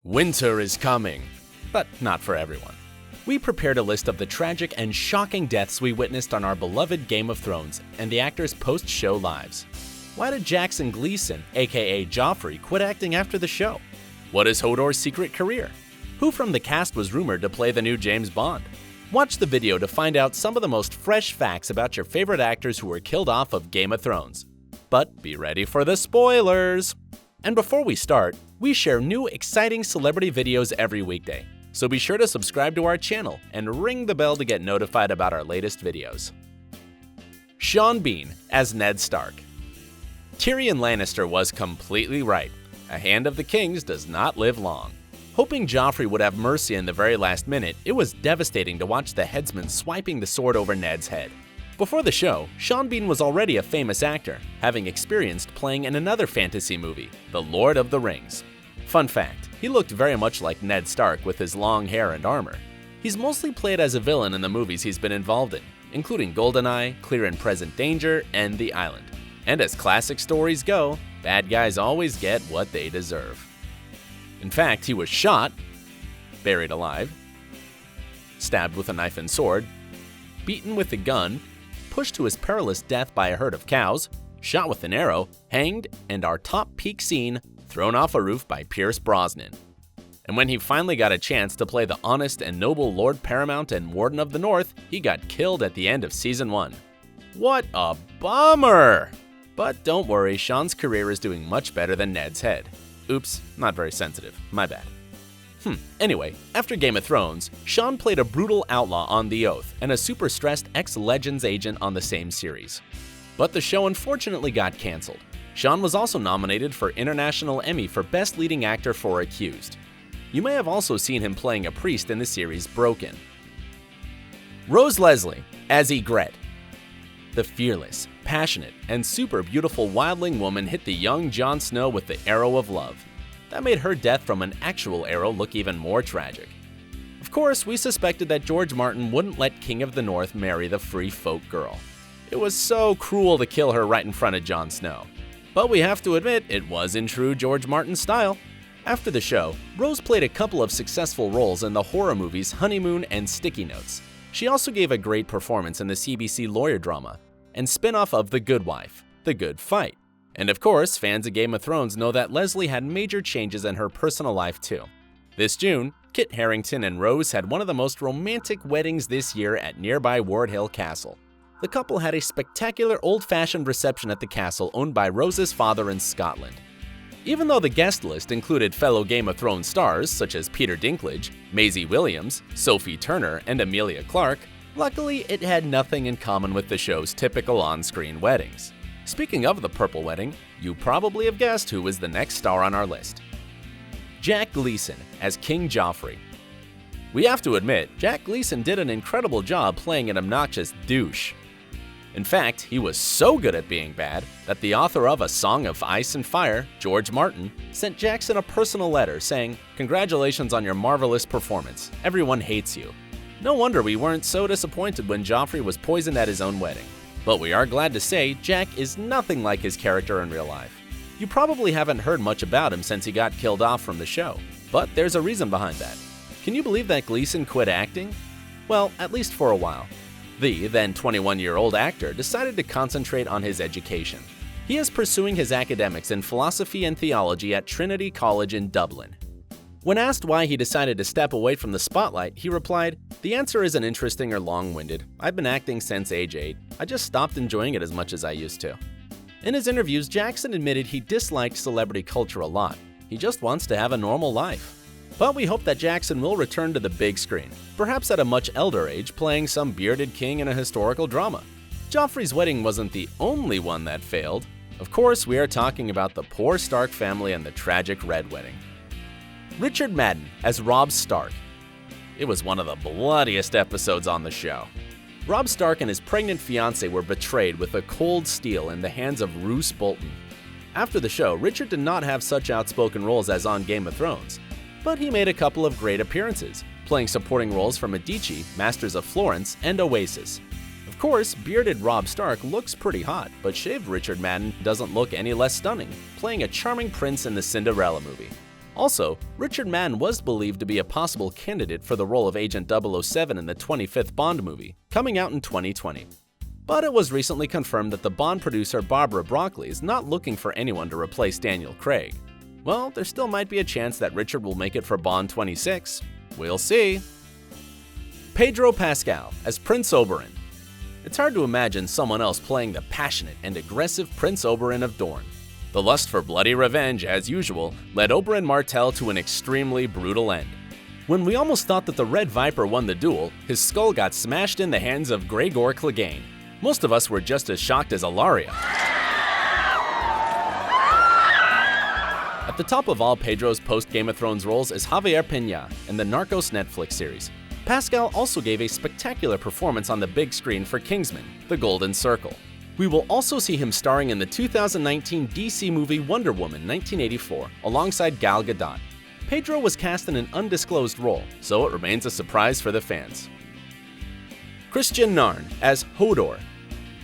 Winter is coming, but not for everyone. We prepared a list of the tragic and shocking deaths we witnessed on our beloved Game of Thrones and the actors' post-show lives. Why did Jackson Gleeson, aka Joffrey, quit acting after the show? What is Hodor's secret career? Who from the cast was rumored to play the new James Bond? Watch the video to find out some of the most fresh facts about your favorite actors who were killed off of Game of Thrones. But be ready for the spoilers! And before we start, we share new exciting celebrity videos every weekday, so be sure to subscribe to our channel and ring the bell to get notified about our latest videos. Sean Bean as Ned Stark. Tyrion Lannister was completely right. A hand of the kings does not live long. Hoping Joffrey would have mercy in the very last minute, it was devastating to watch the headsman swiping the sword over Ned's head. Before the show, Sean Bean was already a famous actor, having experienced playing in another fantasy movie, The Lord of the Rings. Fun fact, he looked very much like Ned Stark with his long hair and armor. He's mostly played as a villain in the movies he's been involved in, including GoldenEye, Clear and Present Danger, and The Island. And as classic stories go, bad guys always get what they deserve. In fact, he was shot, buried alive, stabbed with a knife and sword, beaten with a gun, pushed to his perilous death by a herd of cows, shot with an arrow, hanged, and our top peak scene, thrown off a roof by Pierce Brosnan. And when he finally got a chance to play the honest and noble Lord Paramount and Warden of the North, he got killed at the end of Season 1. What a bummer! But don't worry, Sean's career is doing much better than Ned's head. Oops, not very sensitive, my bad. Anyway, after Game of Thrones, Sean played a brutal outlaw on The Oath and a super stressed ex-Legends agent on the same series. But the show unfortunately got cancelled. Sean was also nominated for International Emmy for Best Leading Actor for Accused. You may have also seen him playing a priest in the series Broken. Rose Leslie as Ygritte. The fearless, passionate, and super beautiful wildling woman hit the young Jon Snow with the arrow of love. That made her death from an actual arrow look even more tragic. Of course, we suspected that George Martin wouldn't let King of the North marry the free folk girl. It was so cruel to kill her right in front of Jon Snow. But we have to admit, it was in true George Martin style. After the show, Rose played a couple of successful roles in the horror movies Honeymoon and Sticky Notes. She also gave a great performance in the CBC lawyer drama and spin-off of The Good Wife, The Good Fight. And of course, fans of Game of Thrones know that Leslie had major changes in her personal life too. This June, Kit Harington and Rose had one of the most romantic weddings this year at nearby Ward Hill Castle. The couple had a spectacular old-fashioned reception at the castle owned by Rose's father in Scotland. Even though the guest list included fellow Game of Thrones stars such as Peter Dinklage, Maisie Williams, Sophie Turner, and Emilia Clarke, luckily it had nothing in common with the show's typical on-screen weddings. Speaking of the Purple Wedding, you probably have guessed who was the next star on our list. Jack Gleeson as King Joffrey. We have to admit, Jack Gleeson did an incredible job playing an obnoxious douche. In fact, he was so good at being bad that the author of A Song of Ice and Fire, George Martin, sent Jackson a personal letter saying, "Congratulations on your marvelous performance. Everyone hates you." No wonder we weren't so disappointed when Joffrey was poisoned at his own wedding. But we are glad to say Jack is nothing like his character in real life. You probably haven't heard much about him since he got killed off from the show, but there's a reason behind that. Can you believe that Gleeson quit acting? Well, at least for a while. The then 21-year-old actor decided to concentrate on his education. He is pursuing his academics in philosophy and theology at Trinity College in Dublin. When asked why he decided to step away from the spotlight, he replied, "The answer isn't interesting or long-winded. I've been acting since age 8. I just stopped enjoying it as much as I used to." In his interviews, Jackson admitted he disliked celebrity culture a lot. He just wants to have a normal life. But we hope that Jackson will return to the big screen, perhaps at a much elder age, playing some bearded king in a historical drama. Joffrey's wedding wasn't the only one that failed. Of course, we are talking about the poor Stark family and the tragic Red Wedding. Richard Madden as Robb Stark. It was one of the bloodiest episodes on the show. Robb Stark and his pregnant fiancée were betrayed with a cold steel in the hands of Roose Bolton. After the show, Richard did not have such outspoken roles as on Game of Thrones, but he made a couple of great appearances, playing supporting roles for Medici, Masters of Florence, and Oasis. Of course, bearded Robb Stark looks pretty hot, but shaved Richard Madden doesn't look any less stunning, playing a charming prince in the Cinderella movie. Also, Richard Madden was believed to be a possible candidate for the role of Agent 007 in the 25th Bond movie, coming out in 2020. But it was recently confirmed that the Bond producer Barbara Broccoli is not looking for anyone to replace Daniel Craig. Well, there still might be a chance that Richard will make it for Bond 26. We'll see. Pedro Pascal as Prince Oberyn. It's hard to imagine someone else playing the passionate and aggressive Prince Oberyn of Dorne. The lust for bloody revenge, as usual, led Oberyn Martell to an extremely brutal end. When we almost thought that the Red Viper won the duel, his skull got smashed in the hands of Gregor Clegane. Most of us were just as shocked as Ilaria. At the top of all Pedro's post-Game of Thrones roles is Javier Peña in the Narcos Netflix series. Pascal also gave a spectacular performance on the big screen for Kingsman: The Golden Circle. We will also see him starring in the 2019 DC movie Wonder Woman 1984 alongside Gal Gadot. Pedro was cast in an undisclosed role, so it remains a surprise for the fans. Kristian Nairn as Hodor.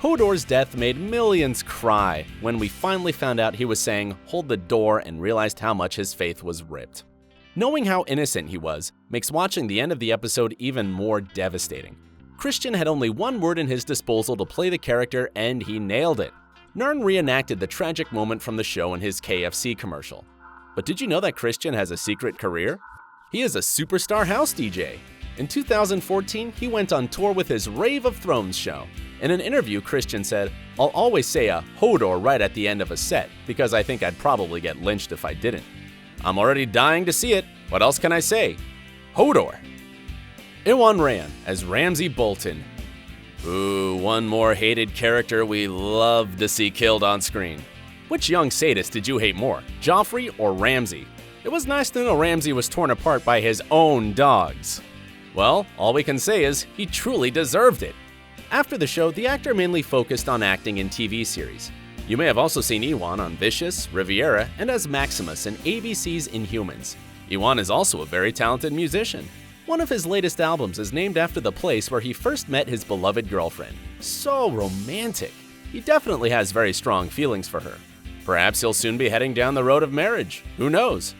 Hodor's death made millions cry when we finally found out he was saying "hold the door" and realized how much his faith was ripped. Knowing how innocent he was makes watching the end of the episode even more devastating. Kristian had only one word in his disposal to play the character, and he nailed it. Nairn reenacted the tragic moment from the show in his KFC commercial. But did you know that Kristian has a secret career? He is a superstar house DJ. In 2014, he went on tour with his Rave of Thrones show. In an interview, Kristian said, "I'll always say a Hodor right at the end of a set, because I think I'd probably get lynched if I didn't. I'm already dying to see it. What else can I say? Hodor." Iwan Rheon as Ramsay Bolton. Ooh, one more hated character we love to see killed on screen. Which young sadist did you hate more, Joffrey or Ramsay? It was nice to know Ramsay was torn apart by his own dogs. Well, all we can say is he truly deserved it. After the show, the actor mainly focused on acting in TV series. You may have also seen Iwan on Vicious, Riviera, and as Maximus in ABC's Inhumans. Iwan is also a very talented musician. One of his latest albums is named after the place where he first met his beloved girlfriend. So romantic. He definitely has very strong feelings for her. Perhaps he'll soon be heading down the road of marriage. Who knows?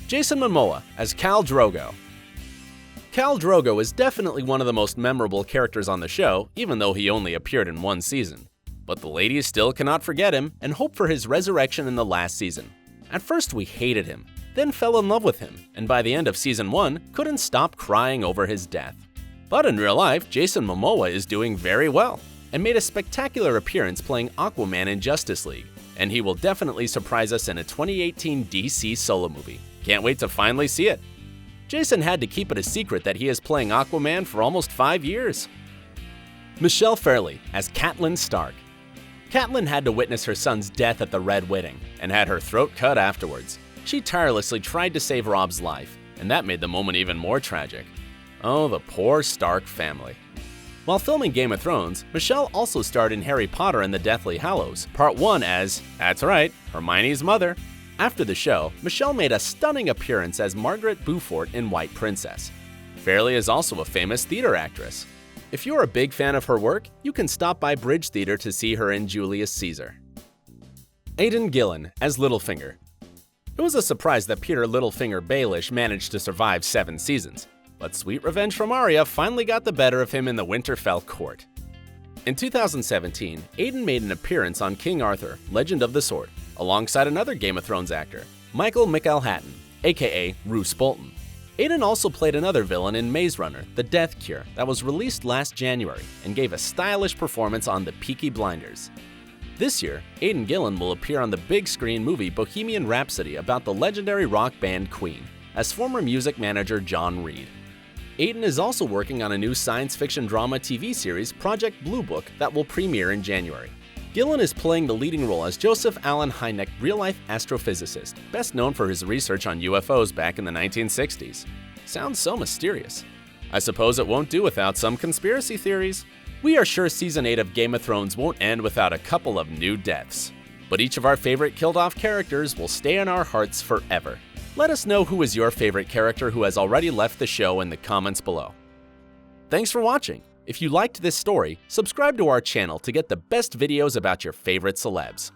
Jason Momoa as Khal Drogo. Khal Drogo is definitely one of the most memorable characters on the show, even though he only appeared in one season. But the ladies still cannot forget him and hope for his resurrection in the last season. At first we hated him, then fell in love with him, and by the end of season 1, couldn't stop crying over his death. But in real life, Jason Momoa is doing very well, and made a spectacular appearance playing Aquaman in Justice League, and he will definitely surprise us in a 2018 DC solo movie. Can't wait to finally see it. Jason had to keep it a secret that he is playing Aquaman for almost 5 years. Michelle Fairley as Catelyn Stark. Catelyn had to witness her son's death at the Red Wedding, and had her throat cut afterwards. She tirelessly tried to save Robb's life, and that made the moment even more tragic. Oh, the poor Stark family. While filming Game of Thrones, Michelle also starred in Harry Potter and the Deathly Hallows, Part 1 as, that's right, Hermione's mother. After the show, Michelle made a stunning appearance as Margaret Beaufort in White Princess. Fairley is also a famous theater actress. If you're a big fan of her work, you can stop by Bridge Theater to see her in Julius Caesar. Aidan Gillen as Littlefinger. It was a surprise that Peter Littlefinger Baelish managed to survive 7 seasons, but sweet revenge from Arya finally got the better of him in the Winterfell court. In 2017, Aidan made an appearance on King Arthur, Legend of the Sword, alongside another Game of Thrones actor, Michael McElhatton, aka Roose Bolton. Aidan also played another villain in Maze Runner: The Death Cure that was released last January and gave a stylish performance on the Peaky Blinders. This year, Aidan Gillen will appear on the big screen movie Bohemian Rhapsody about the legendary rock band Queen, as former music manager John Reed. Aidan is also working on a new science fiction drama TV series, Project Blue Book, that will premiere in January. Gillen is playing the leading role as Joseph Allen Hynek, real-life astrophysicist, best known for his research on UFOs back in the 1960s. Sounds so mysterious. I suppose it won't do without some conspiracy theories. We are sure Season 8 of Game of Thrones won't end without a couple of new deaths. But each of our favorite killed-off characters will stay in our hearts forever. Let us know who is your favorite character who has already left the show in the comments below. Thanks for watching. If you liked this story, subscribe to our channel to get the best videos about your favorite celebs.